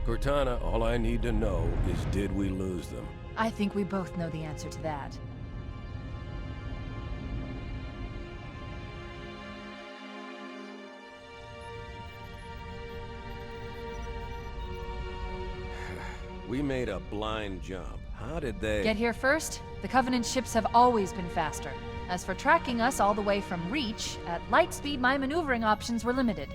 Cortana, all I need to know is did we lose them? I think we both know the answer to that. We made a blind jump. How did they... Get here first? The Covenant ships have always been faster. As for tracking us all the way from Reach, at light speed my maneuvering options were limited.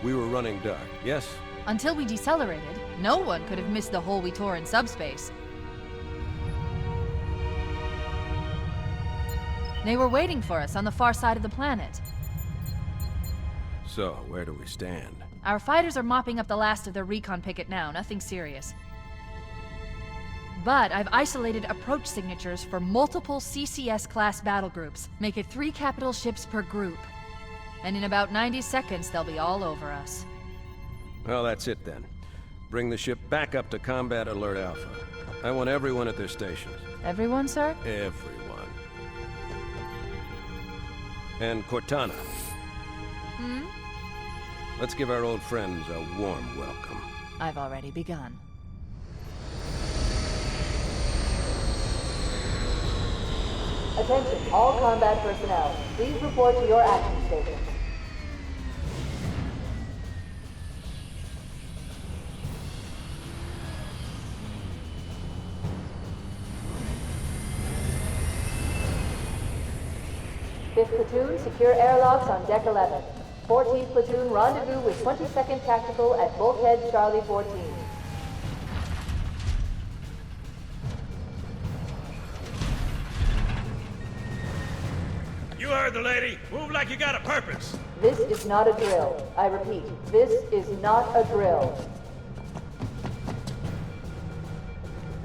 We were running dark, yes? Until we decelerated, no one could have missed the hole we tore in subspace. They were waiting for us on the far side of the planet. So, where do we stand? Our fighters are mopping up the last of their recon picket now, nothing serious. But I've isolated approach signatures for multiple CCS-class battle groups. Make it 3 capital ships per group. And in about 90 seconds, they'll be all over us. Well, that's it then. Bring the ship back up to Combat Alert Alpha. I want everyone at their stations. Everyone, sir? Everyone. And Cortana. Hmm? Let's give our old friends a warm welcome. I've already begun. Attention, all combat personnel. Please report to your action stations. Fifth platoon, secure airlocks on deck 11. 14th platoon, rendezvous with 22nd Tactical at Bulkhead Charlie 14. You heard the lady. Move like you got a purpose. This is not a drill. I repeat, this is not a drill.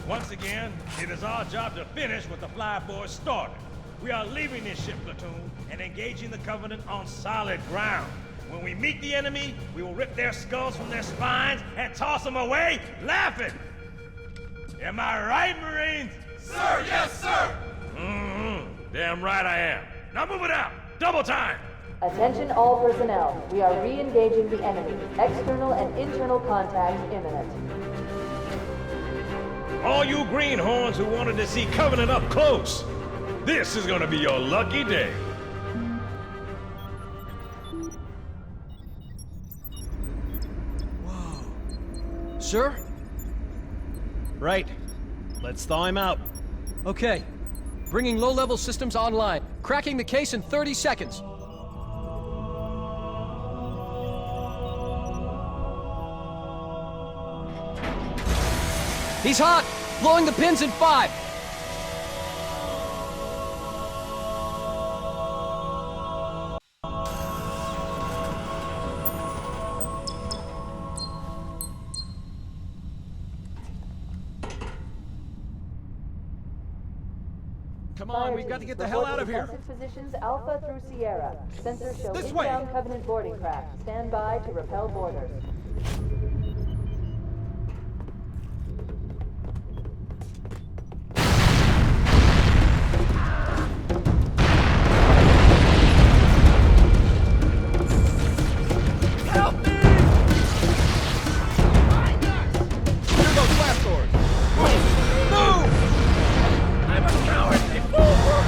Once again, it is our job to finish what the flyboys started. We are leaving this ship platoon and engaging the Covenant on solid ground. When we meet the enemy, we will rip their skulls from their spines and toss them away, laughing. Am I right, Marines? Sir, yes, sir! Mm-hmm. Damn right I am. Now move it out! Double time! Attention all personnel. We are re-engaging the enemy. External and internal contact imminent. All you greenhorns who wanted to see Covenant up close, this is gonna be your lucky day. Whoa. Sir? Right. Let's thaw him out. Okay. Bringing low-level systems online. Cracking the case in 30 seconds. He's hot! Blowing the pins in 5! Come on, we've got to get the hell out of here! Defensive positions Alpha through Sierra. Sensors show This way! inbound Covenant boarding craft. Stand by to repel boarders. Help me! Here goes blast doors! Move! I'm a coward before!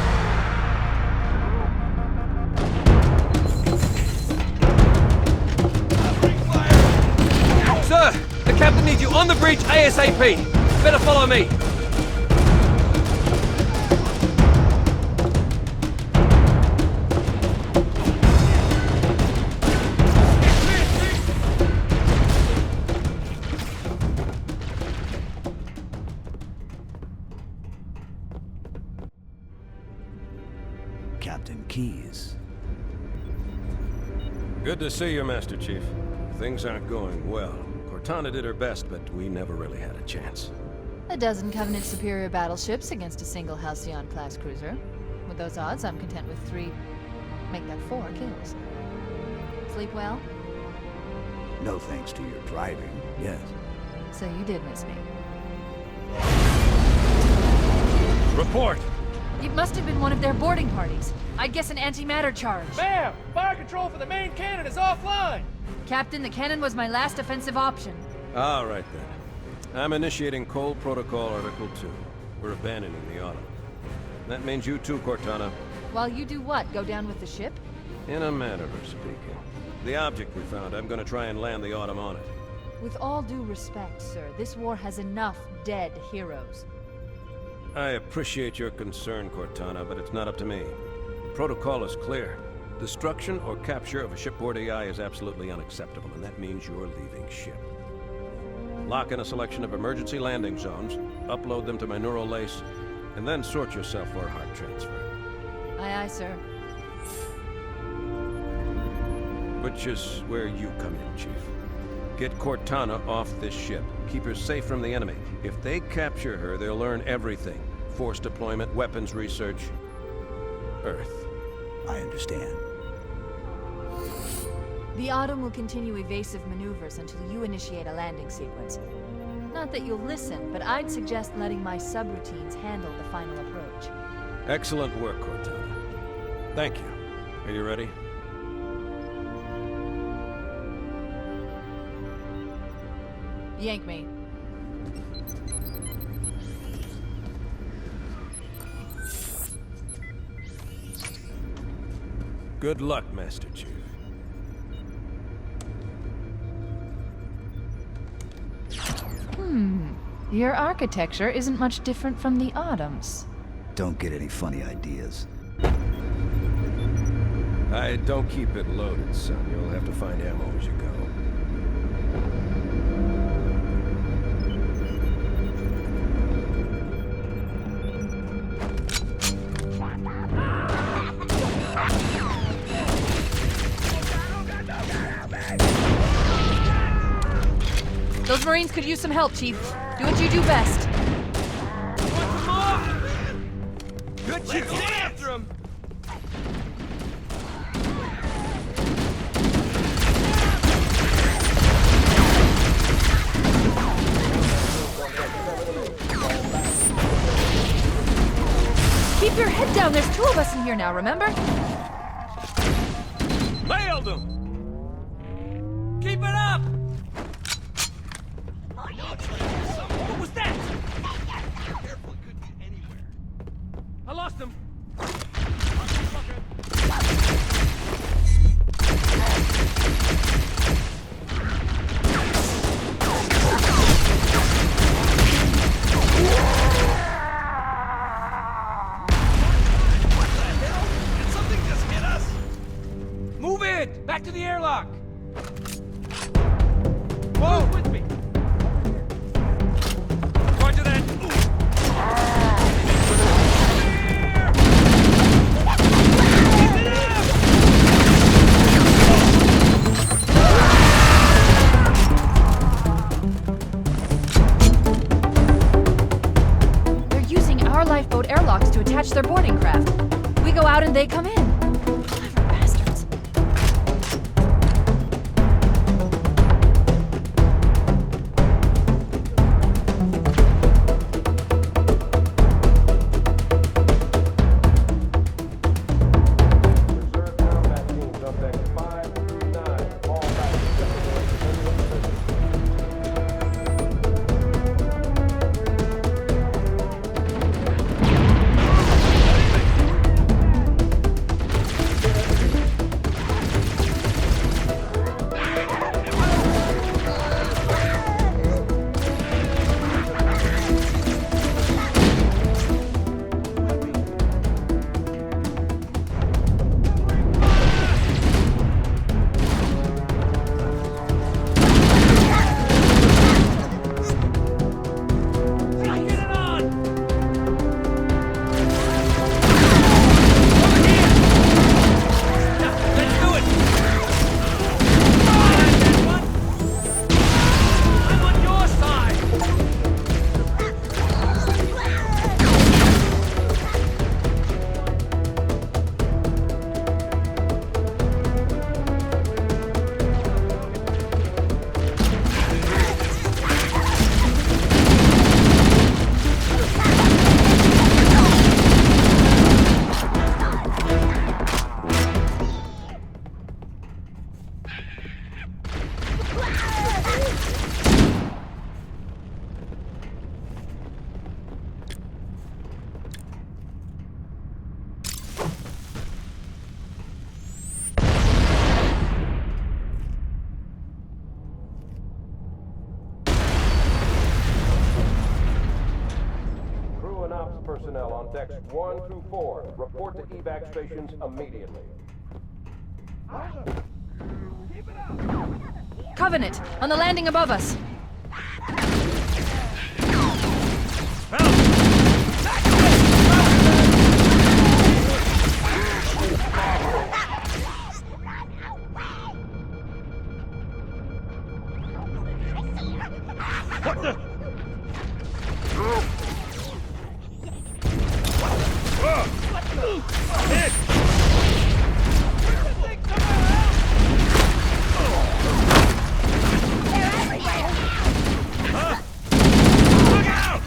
Sir! The captain needs you on the bridge ASAP! Better follow me! Captain Keyes. Good to see you, Master Chief. Things aren't going well. Cortana did her best, but we never really had a chance. A dozen Covenant superior battleships against a single Halcyon-class cruiser. With those odds, I'm content with 3, make that 4 kills. Sleep well? No thanks to your driving, yes. So you did miss me. Report! It must have been one of their boarding parties. I'd guess an antimatter charge. Bam! Fire control for the main cannon is offline! Captain, the cannon was my last offensive option. All right, then. I'm initiating Cole Protocol Article 2. We're abandoning the Autumn. That means you too, Cortana. While you do what? Go down with the ship? In a manner of speaking. The object we found, I'm gonna try and land the Autumn on it. With all due respect, sir, this war has enough dead heroes. I appreciate your concern, Cortana, but it's not up to me. Protocol is clear. Destruction or capture of a shipboard AI is absolutely unacceptable, and that means you're leaving ship. Lock in a selection of emergency landing zones, upload them to my neural lace, and then sort yourself for a heart transfer. Aye, aye, sir. Which is where you come in, Chief. Get Cortana off this ship. Keep her safe from the enemy. If they capture her, they'll learn everything. Force deployment, weapons research, Earth. I understand. The Autumn will continue evasive maneuvers until you initiate a landing sequence. Not that you'll listen, but I'd suggest letting my subroutines handle the final approach. Excellent work, Cortana. Thank you. Are you ready? Yank me. Good luck, Master Chief. Your architecture isn't much different from the Autumn's. Don't get any funny ideas. I don't keep it loaded, son. You'll have to find ammo as you go. Those Marines could use some help, Chief. Do what you do best. Good shit, get after him! Keep your head down. There's two of us in here now, remember? Nailed him! Keep it up! What was that? Careful, it could be anywhere. I lost him. Move it! Back to the airlock! Whoa! With me! Roger that! They're using our lifeboat airlocks to attach their boarding craft. We go out and they come in. Clever bastards. Reserve combat teams up decks 5 through 9. All back ops personnel on decks 1 through 4. Report to evac stations immediately. Covenant, on the landing above us. What the? Hit! Look out!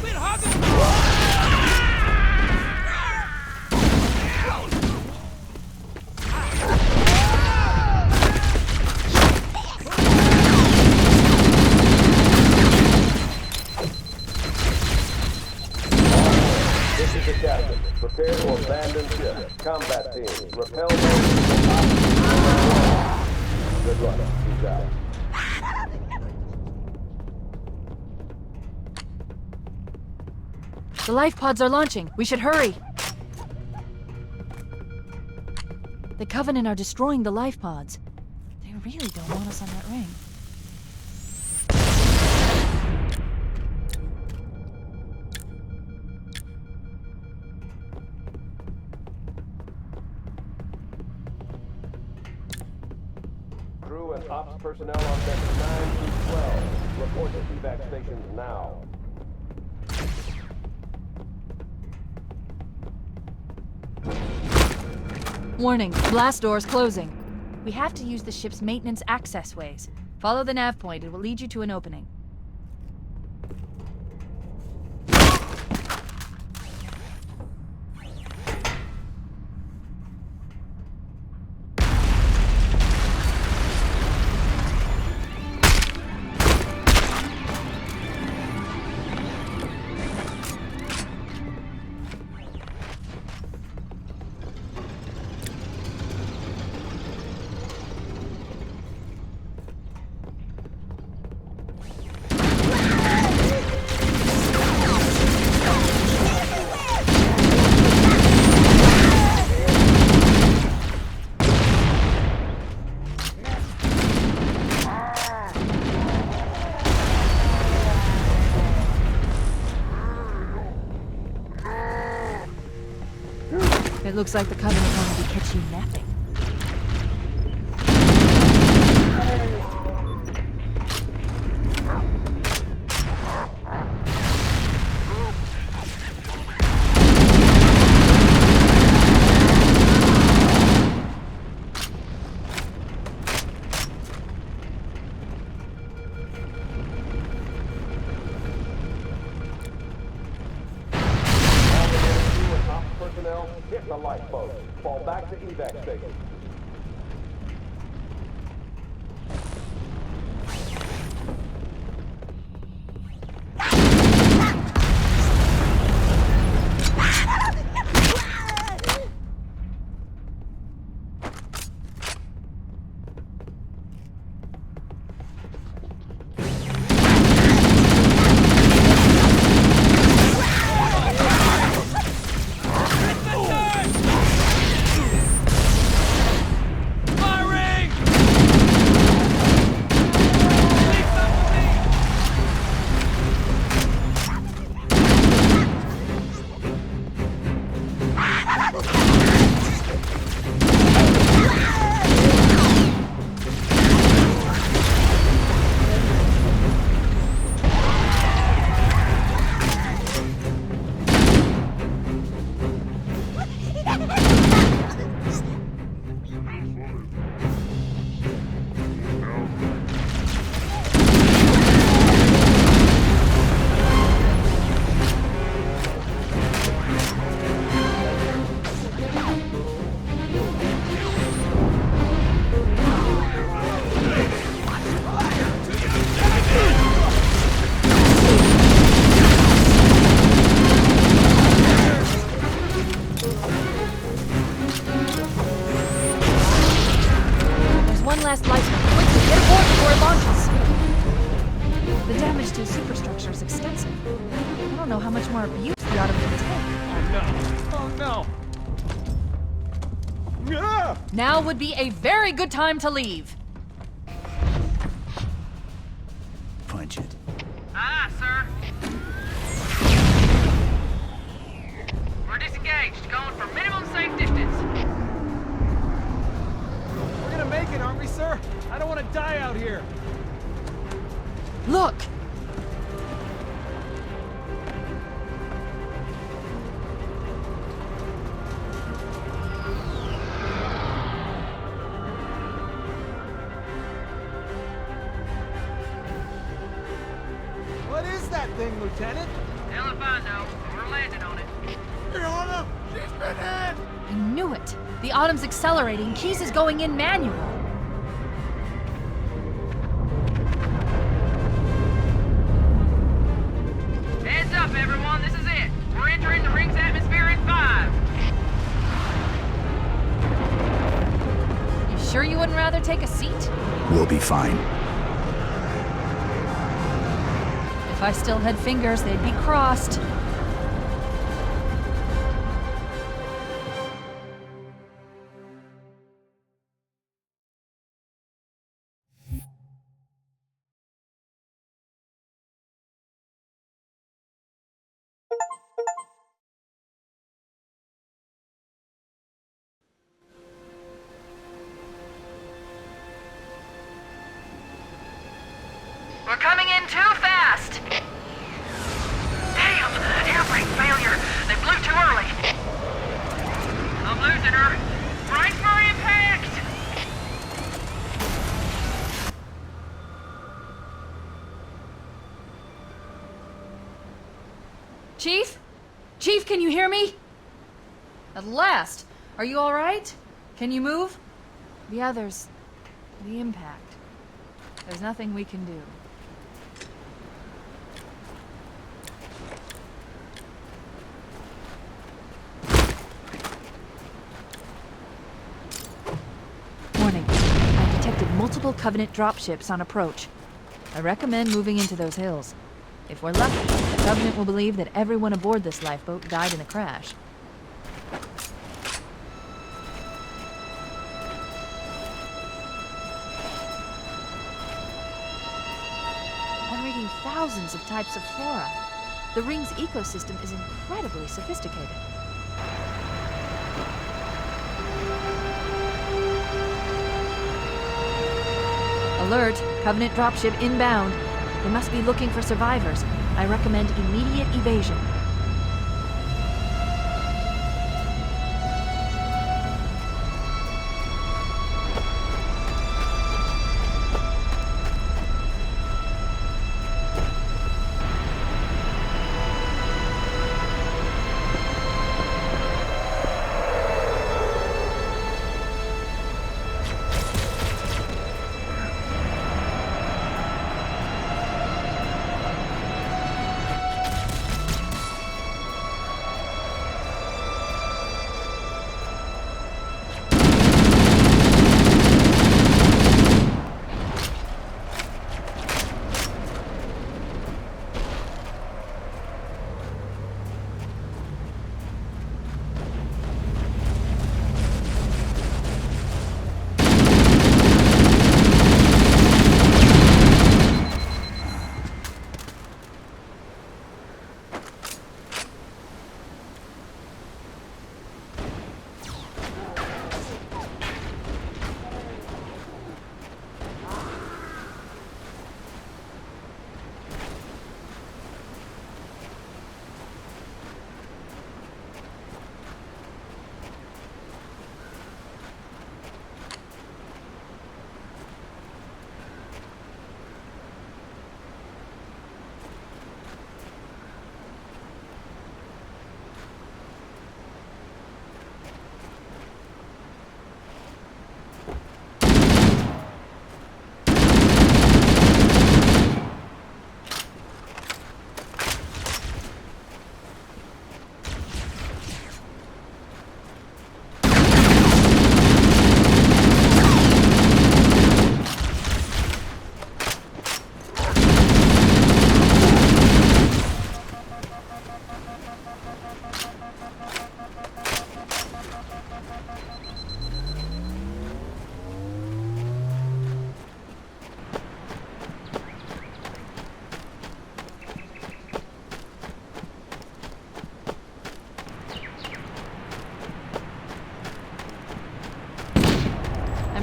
This is the captain. Prepare to abandon ship. Combat team, repel those. Good luck. He's out. The life pods are launching. We should hurry. The Covenant are destroying the life pods. They really don't want us on that ring. Crew and ops personnel on decks 9 through 12. Report to evac stations now. Warning, blast doors closing. We have to use the ship's maintenance access ways. Follow the nav point, it will lead you to an opening. It looks like the Covenant want to be catching you napping. Hit the lifeboat. Fall back to evac station. last light. Quickly, get aboard before it launches! The damage to the superstructure is extensive. I don't know how much more abuse the Autumn can take. Oh no! Now would be a very good time to leave. Punch it. Aye, sir. We're disengaged, going for minimum safe distance. We're gonna make it, aren't we, sir? I don't want to die out here. Look! What is that thing, Lieutenant? Hell if I know. We're landing on it. I knew it! The Autumn's accelerating. Keys is going in manual. Heads up, everyone. This is it. We're entering the ring's atmosphere in 5. You sure you wouldn't rather take a seat? We'll be fine. If I still had fingers, they'd be crossed. We're coming in too fast. Damn! Air brake failure. They blew too early. I'm losing her. Brace for impact! Chief? Chief, can you hear me? At last! Are you alright? Can you move? The others... the impact. There's nothing we can do. Warning. I've detected multiple Covenant dropships on approach. I recommend moving into those hills. If we're lucky, the Covenant will believe that everyone aboard this lifeboat died in the crash. I'm reading thousands of types of flora. The ring's ecosystem is incredibly sophisticated. Alert! Covenant dropship inbound. They must be looking for survivors. I recommend immediate evasion.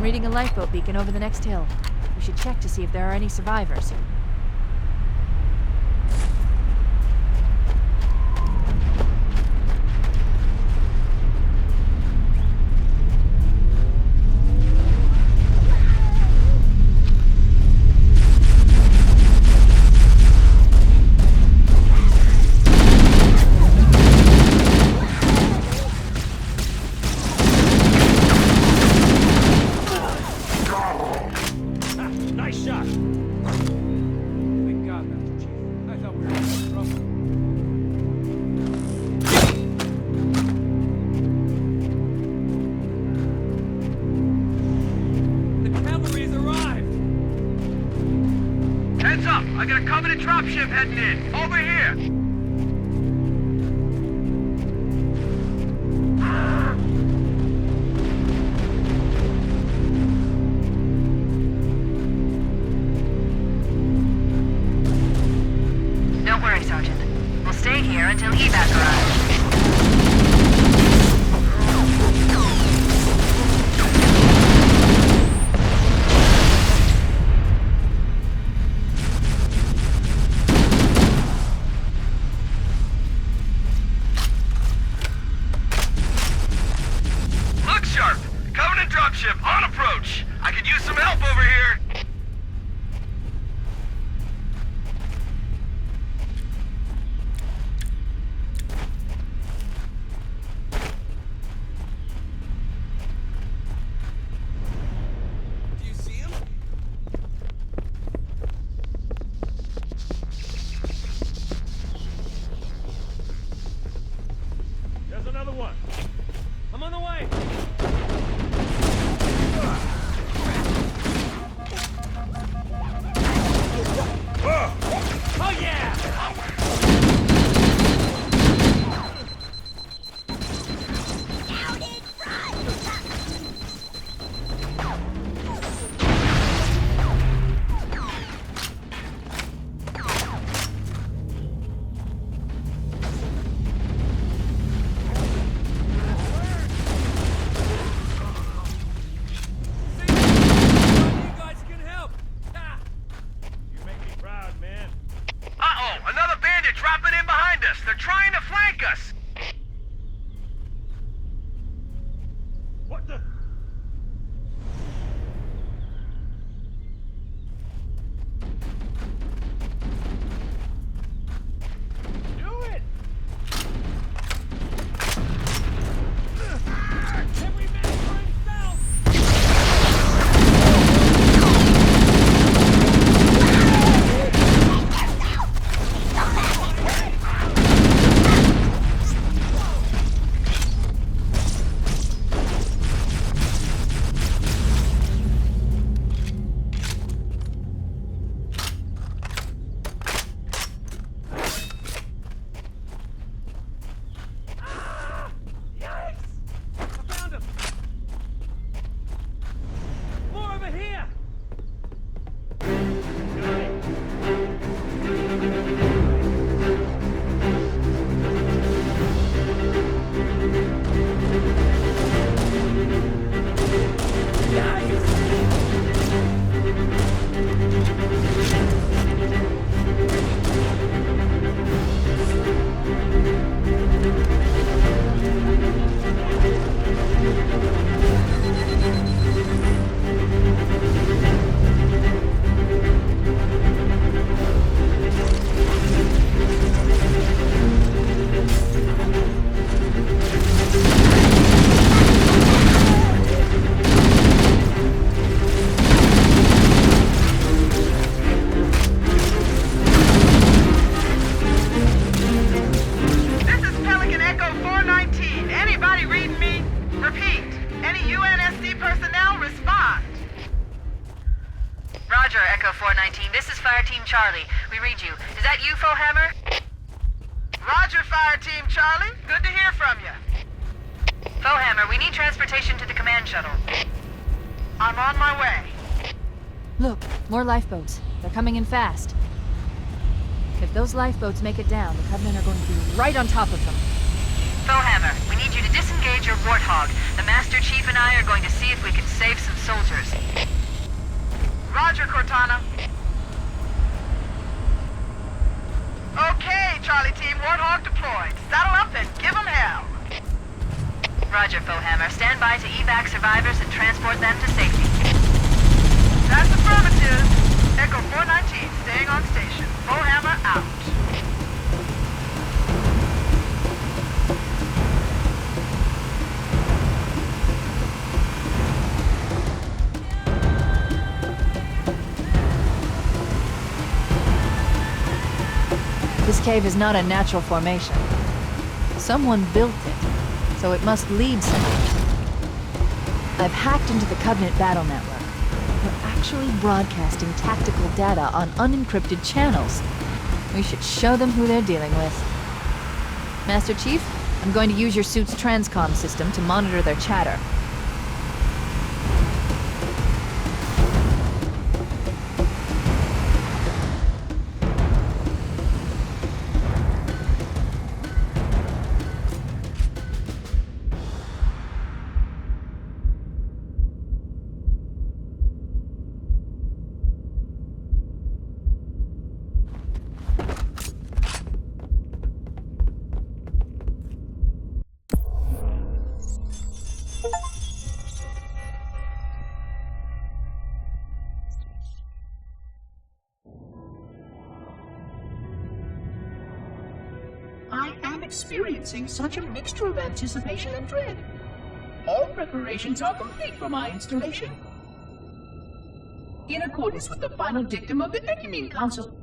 I'm reading a lifeboat beacon over the next hill. We should check to see if there are any survivors. Nice shot. Thank God, Master Chief. I thought we were in trouble. The cavalry's arrived! Heads up! I got a Covenant dropship heading in. Over here! Don't worry, Sergeant. We'll stay here until evac arrives. Look sharp! Covenant dropship on approach! I could use some help over here! Do you see him? There's another one. I'm on the way! Oh yeah! You guys can help! Ah! You make me proud, man. Uh-oh! Another bandit dropping in behind us! They're trying to flank us! What the? Do it! Every man for himself! Yikes! I found him! More over here! This is Pelican Echo 419. Anybody reading me? Repeat. Any UNSC personnel respond. Roger, Echo 419. This is Fire Team Charlie. We read you. Is that you, Fohammer? Roger, Fire Team Charlie. Good to hear from you. Fohammer, we need transportation to the command shuttle. I'm on my way. Look, more lifeboats. They're coming in fast. If those lifeboats make it down, the Covenant are going to be right on top of them. Fohammer, we need you to disengage engage your Warthog. The Master Chief and I are going to see if we can save some soldiers. Roger, Cortana. Okay, Charlie Team, Warthog deployed. Saddle up and give them hell. Roger, Foehammer. Stand by to evac survivors and transport them to safety. That's affirmative. Echo 419, staying on station. Foehammer out. This cave is not a natural formation. Someone built it, so it must lead somewhere. I've hacked into the Covenant battle network. We're actually broadcasting tactical data on unencrypted channels. We should show them who they're dealing with. Master Chief, I'm going to use your suit's transcom system to monitor their chatter. I am experiencing such a mixture of anticipation and dread. All preparations are complete for my installation. In accordance with the final dictum of the Ecumene Council,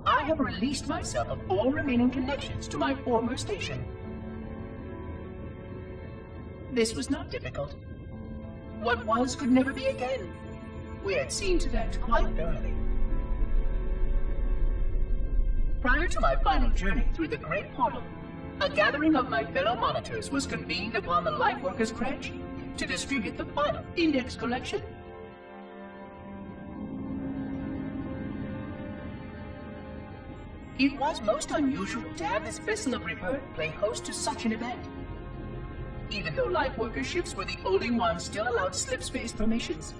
I have released myself of all remaining connections to my former station. This was not difficult. What was could never be again. We had seen to that quite thoroughly. Prior to my final journey through the Great Portal, a gathering of my fellow monitors was convened upon the Lightworkers' Crash to distribute the final index collection. It was most unusual to have this vessel of rebirth play host to such an event. Even though Lightworker ships were the only ones still allowed slip-space formations.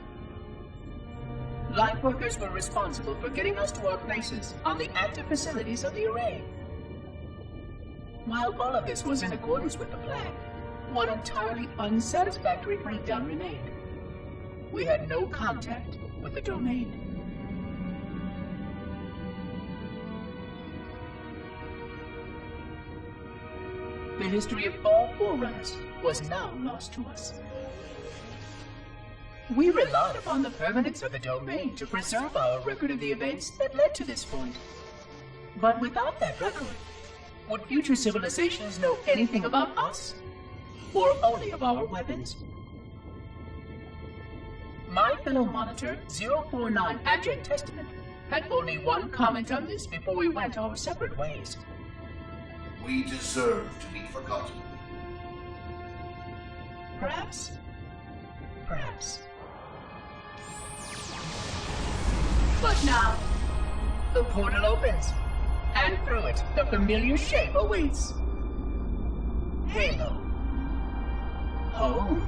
Lightworkers were responsible for getting us to our places on the active facilities of the array. While all of this was in accordance with the plan, one entirely unsatisfactory breakdown remained. We had no contact with the domain. The history of all Forerunners was now lost to us. We relied upon the permanence of the domain to preserve our record of the events that led to this point. But without that record, would future civilizations know anything about us? Or only of our weapons? My fellow monitor, 049 Abject Testament, had only one comment on this before we went our separate ways. We deserve to be forgotten. Perhaps. Perhaps. But now, the portal opens, and through it, the familiar shape awaits. Halo. Home.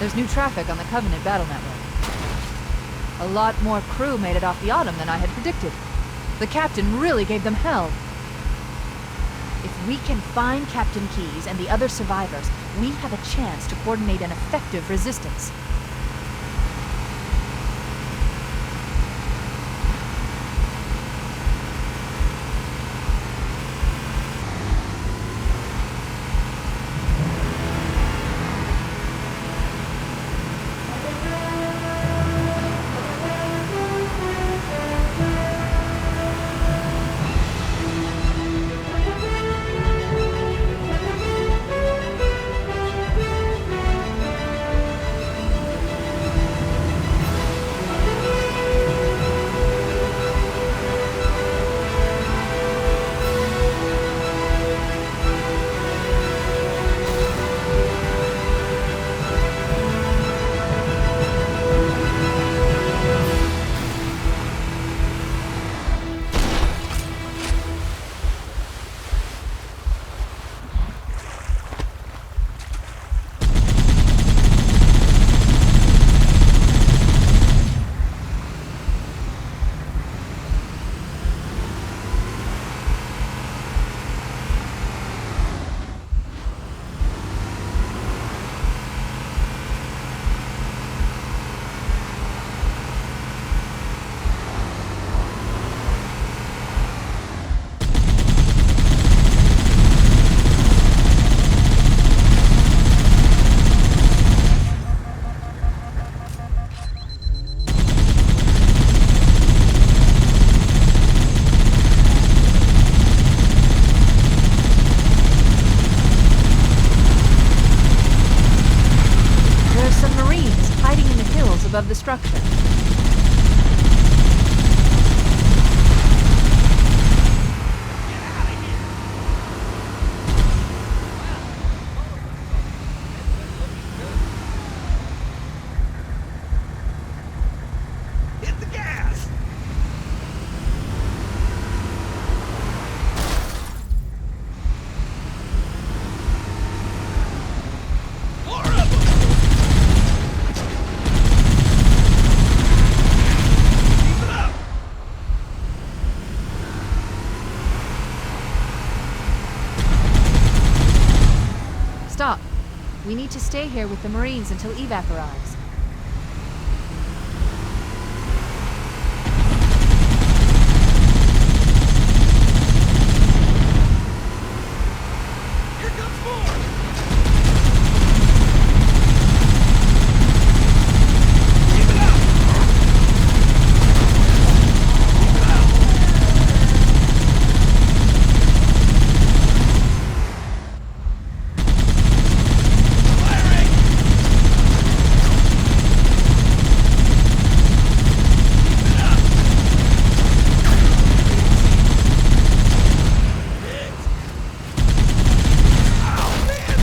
There's new traffic on the Covenant battle network. A lot more crew made it off the Autumn than I had predicted. The captain really gave them hell. If we can find Captain Keyes and the other survivors, we have a chance to coordinate an effective resistance. Above the structure. Hit the gas! More of them! Keep it up! Stop. We need to stay here with the Marines until evac arrives. Here comes more! Keep it up! Keep it up! Firing! Keep it up! Hit! Ow, man!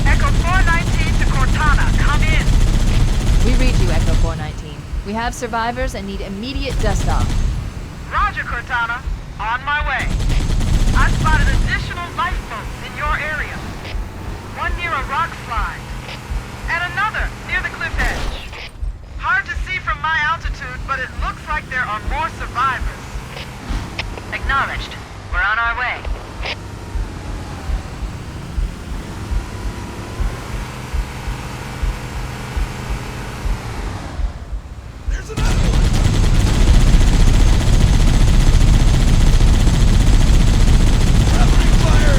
Echo 419 to Cortana, come in. We read you, Echo 419. We have survivors and need immediate dust-off. Roger, Cortana. On my way. I spotted additional lifeboats in your area. One near a rock slide. And another near the cliff edge. Hard to see from my altitude, but it looks like there are more survivors. Acknowledged. We're on our way. There's another one! Covering fire!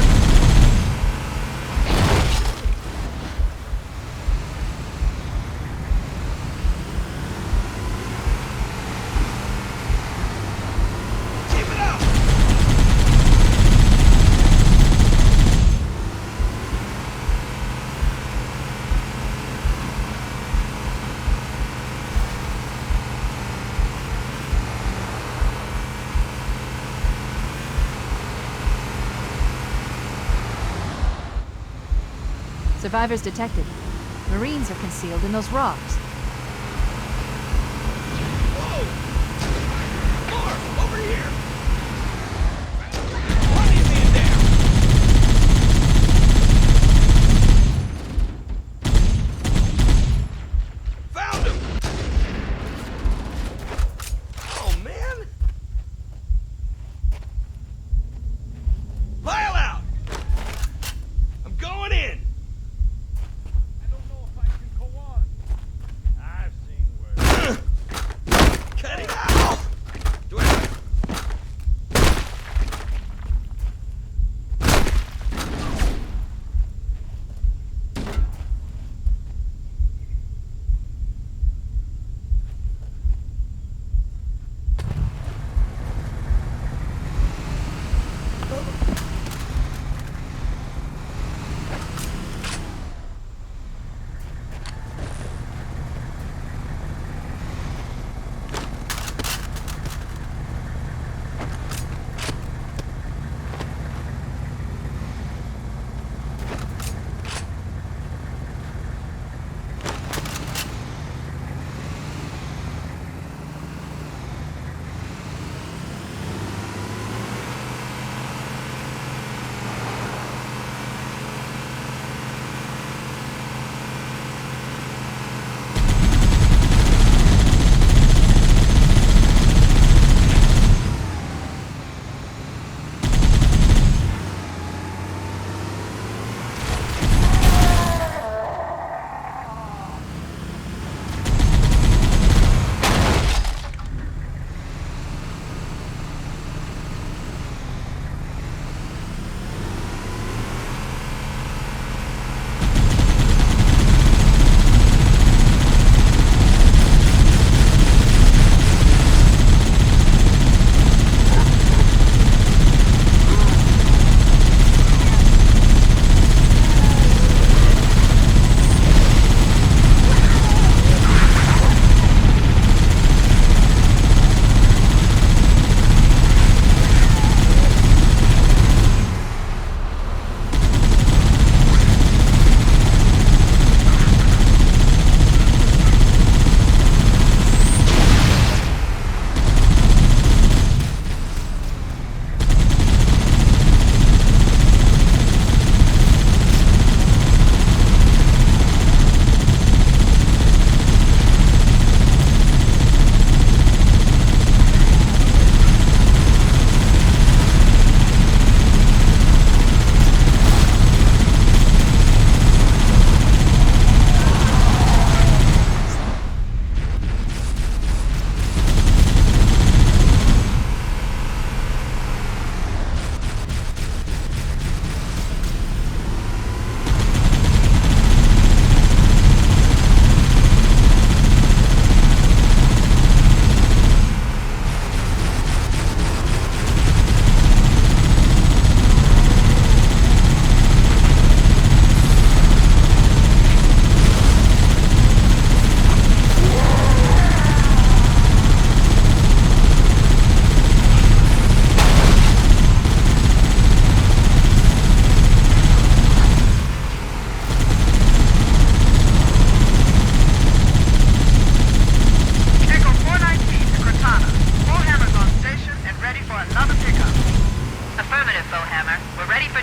Keep it up! Survivors detected. Marines are concealed in those rocks. Whoa! More! Over here! Plenty of man down!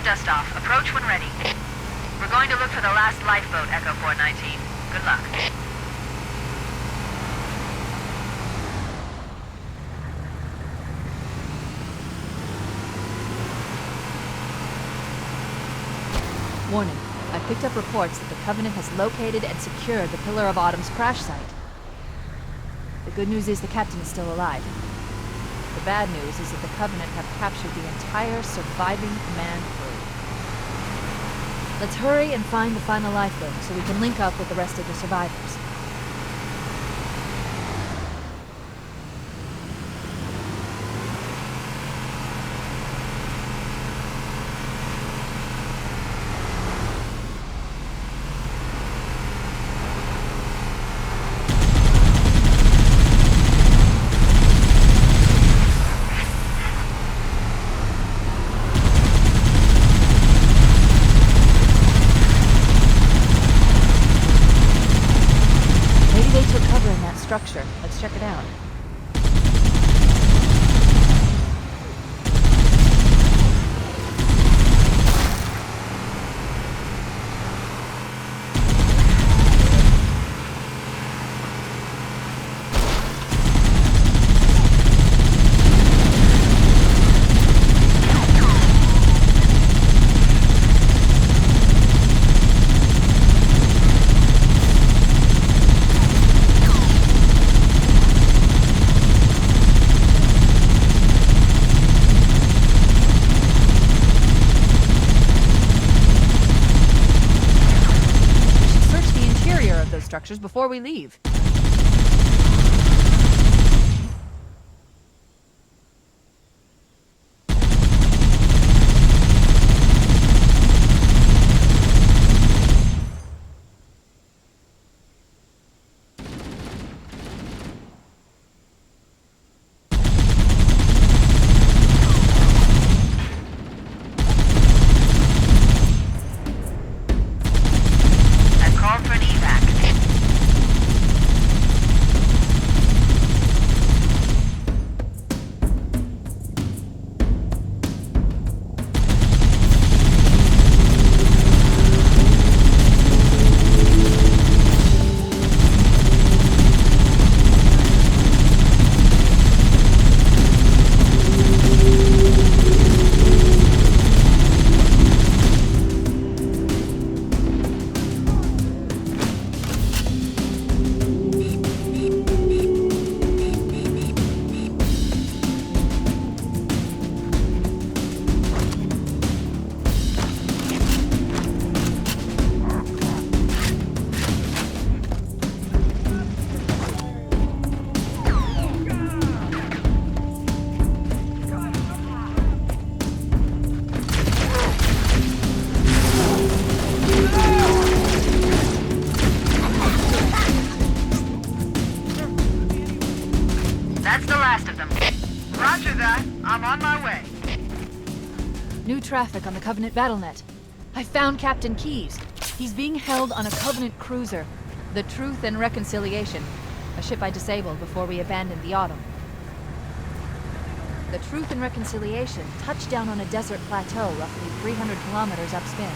your dust off. Approach when ready. We're going to look for the last lifeboat, Echo 419. Good luck. Warning. I picked up reports that the Covenant has located and secured the Pillar of Autumn's crash site. The good news is the captain is still alive. The bad news is that the Covenant have captured the entire surviving command crew. Let's hurry and find the final lifeboat so we can link up with the rest of the survivors. Structure. Let's check it out. Structures before we leave. I've called for an evac. That's the last of them. Roger that. I'm on my way. New traffic on the Covenant BattleNet. I found Captain Keyes. He's being held on a Covenant cruiser, the Truth and Reconciliation, a ship I disabled before we abandoned the Autumn. The Truth and Reconciliation touched down on a desert plateau roughly 300 kilometers upspin.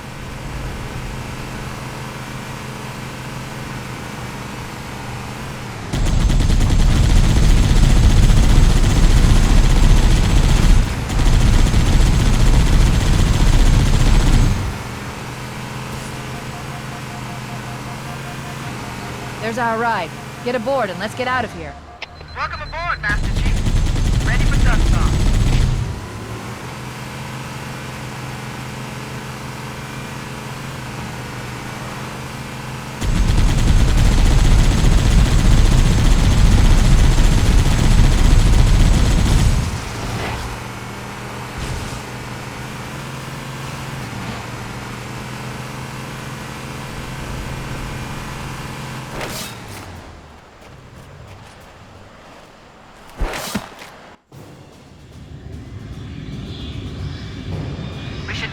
There's our ride. Get aboard and let's get out of here. Welcome aboard, Master Chief. Ready for dust off.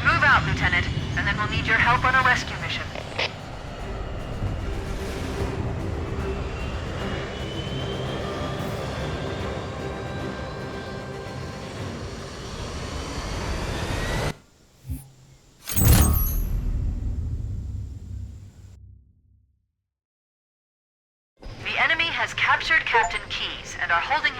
Move out, Lieutenant, and then we'll need your help on a rescue mission. captured Captain Keyes and are holding him